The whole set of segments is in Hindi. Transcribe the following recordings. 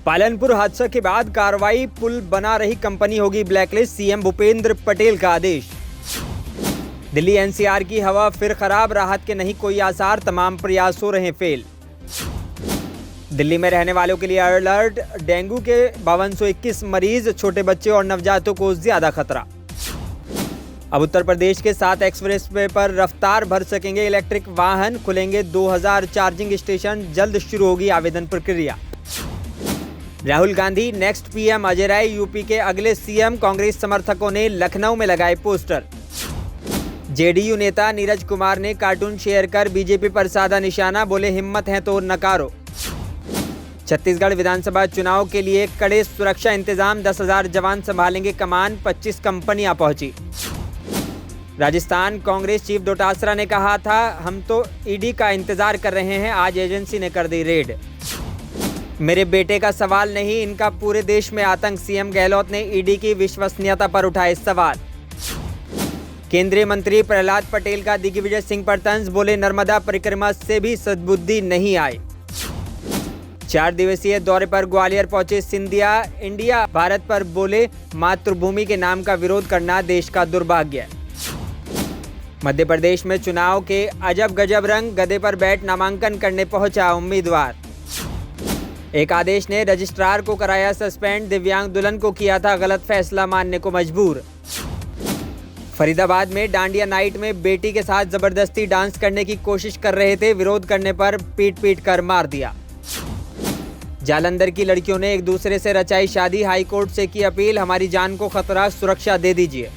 पालनपुर हादसा के बाद कार्रवाई, पुल बना रही कंपनी होगी ब्लैकलिस्ट, सीएम भूपेंद्र पटेल का आदेश। दिल्ली एनसीआर की हवा फिर खराब, राहत के नहीं कोई आसार, तमाम प्रयास हो रहे फेल। दिल्ली में रहने वालों के लिए अलर्ट, डेंगू के 5221 मरीज, छोटे बच्चे और नवजातों को ज्यादा खतरा। अब उत्तर प्रदेश के 7 एक्सप्रेस वे पर रफ्तार भर सकेंगे इलेक्ट्रिक वाहन, खुलेंगे 2000 चार्जिंग स्टेशन, जल्द शुरू होगी आवेदन प्रक्रिया। Rahul Gandhi next PM, Ajay Rai UP के अगले सीएम, कांग्रेस समर्थकों ने लखनऊ में लगाए पोस्टर। जेडीयू नेता नीरज कुमार ने कार्टून शेयर कर बीजेपी पर साधा निशाना, बोले हिम्मत है तो नकारो। छत्तीसगढ़ विधानसभा चुनाव के लिए कड़े सुरक्षा इंतजाम, 10,000 जवान संभालेंगे कमान, 25 कंपनियां पहुंची। राजस्थान कांग्रेस चीफ डोटासरा ने कहा था, हम तो ईडी का इंतजार कर रहे हैं, आज एजेंसी ने कर दी रेड। मेरे बेटे का सवाल नहीं, इनका पूरे देश में आतंक, सीएम गहलोत ने ईडी की विश्वसनीयता पर उठाए सवाल। केंद्रीय मंत्री प्रहलाद पटेल का दिग्विजय सिंह पर तंज, बोले नर्मदा परिक्रमा से भी सद्बुद्धि नहीं आई। 4 दिवसीय दौरे पर ग्वालियर पहुंचे सिंधिया, इंडिया भारत पर बोले मातृभूमि के नाम का विरोध करना देश का दुर्भाग्य है। मध्य प्रदेश में चुनाव के अजब गजब रंग, गधे पर बैठ नामांकन करने पहुंचा उम्मीदवार। एक आदेश ने रजिस्ट्रार को कराया सस्पेंड, दिव्यांग दुल्हन को किया था गलत फैसला मानने को मजबूर। फरीदाबाद में डांडिया नाइट में बेटी के साथ जबरदस्ती डांस करने की कोशिश कर रहे थे, विरोध करने पर पीट कर मार दिया। जालंधर की लड़कियों ने एक दूसरे से रचाई शादी, हाईकोर्ट से की अपील, हमारी जान को खतरा, सुरक्षा दे दीजिए।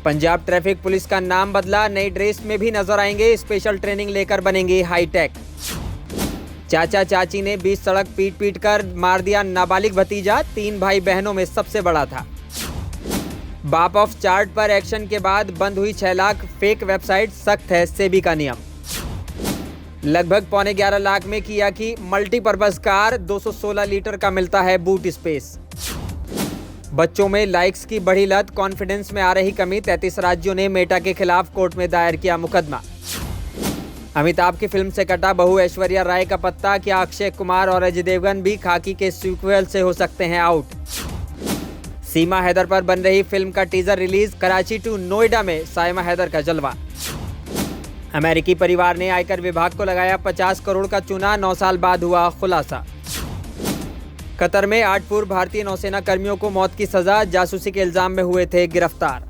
पंजाब ट्रैफिक पुलिस का नाम बदला, नई ड्रेस में भी नजर आएंगे, स्पेशल ट्रेनिंग लेकर बनेंगे हाईटेक। चाचा चाची ने बीच सड़क पीट कर मार दिया नाबालिग भतीजा, 3 भाई बहनों में सबसे बड़ा था। बाप ऑफ चार्ट पर एक्शन के बाद बंद हुई 6 लाख फेक वेबसाइट, सख्त है सेबी का नियम। लगभग 11.25 लाख में किया की मल्टीपर्पज कार, 216 लीटर का मिलता है बूट स्पेस। बच्चों में लाइक्स की बढ़ी लत, कॉन्फिडेंस में आ रही कमी, 33 राज्यों ने मेटा के खिलाफ कोर्ट में दायर किया मुकदमा। अमिताभ की फिल्म से कटा बहू ऐश्वर्या राय का पत्ता, क्या अक्षय कुमार और अजय देवगन भी खाकी के सीक्वल से हो सकते हैं आउट। सीमा हैदर पर बन रही फिल्म का teaser release, Karachi to Noida में साइमा हैदर का जलवा। अमेरिकी परिवार ने आयकर विभाग को लगाया 50 करोड़ का चूना, 9 साल बाद हुआ खुलासा। कतर में 8 पूर्व भारतीय नौसेना कर्मियों को मौत की सजा, जासूसी के इल्जाम में हुए थे गिरफ्तार।